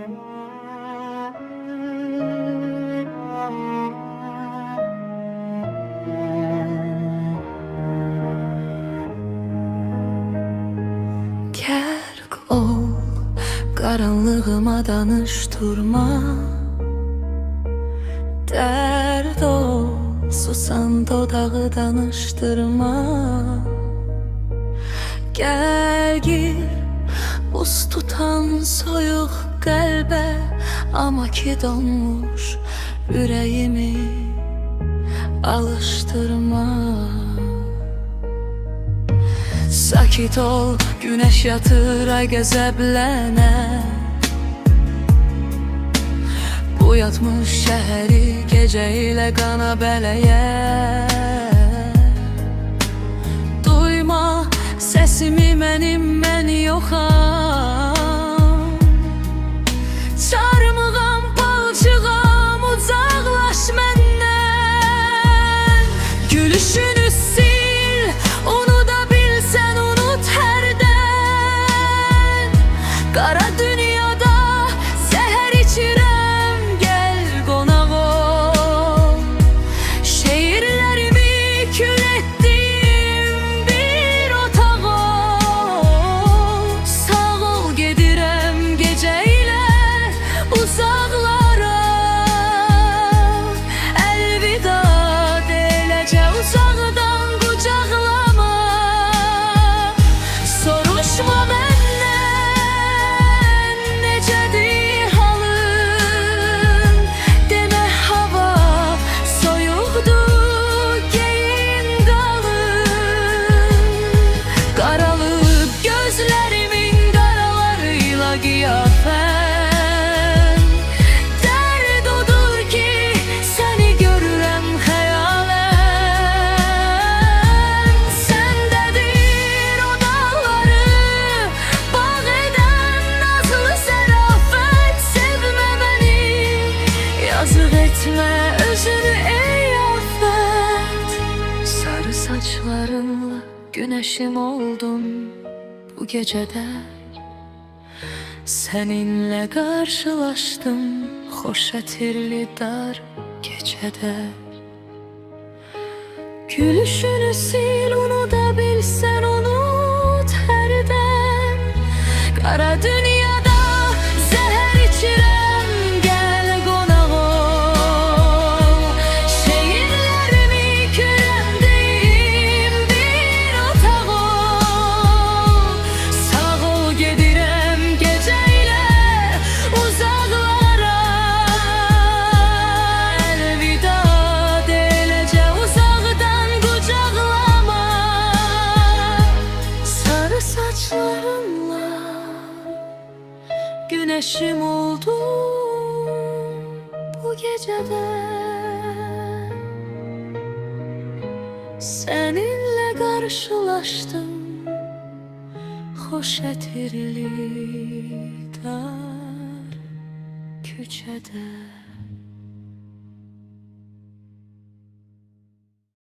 Kərk ol, qaranlığıma danışdırma. Dərd ol, susan dodağı danışdırma. Gəl gir, buz tutan soyuq qəlbə. Amma ki donmuş ürəyimi alışdırma. Sakit ol, güneş yatır, ay qəzəblənə. Bu yatmış şəhəri gecə ilə qana bələyə. Duyma səsimi mənim, mən yoxam. Çarmığam, palçığam, uzaqlaş məndən. Gülüşünü sil, unuda bilsən unut hərdən. Qara dünyada zəhər içirəm, gəl qonaq ol. Şeirlərimi kül etdim, bir otaq ol. Sağ ol, gedirəm gecə ilə uzaqlara. Əlvida deyiləcə uzaqdan qucaqlama. Soruşma məndən necədir halın. Demə hava soyuqdur, geyin qalın. Qaralıb gözlərimin qaralarıyla qiyafən. Dərd odur ki, səni görürəm xəyalən. Səndədir o dağları bağ edən nazlı sərafət. Sevmə məni, yazıq etmə özünü ey afət. Sarı saçlarınla güneşim oldun bu gecədə. Seninle karşılaştım hoş ətirli dar gecədə. Gülüşünü sil, unuda bilsən unut hərdən. Qara dünyada zəhər içirəm, gəl qonaq ol. Şeirlərimi küləndim, bir otaq ol. Sağ ol, gedirəm gecə ilə uzaqlara. Əlvida deyiləcə uzaqdan qucaqlama. Sarı saçlarınla güneşim oldun bu gecədə. Seninle karşılaştım hoş ətirli dar küçədə.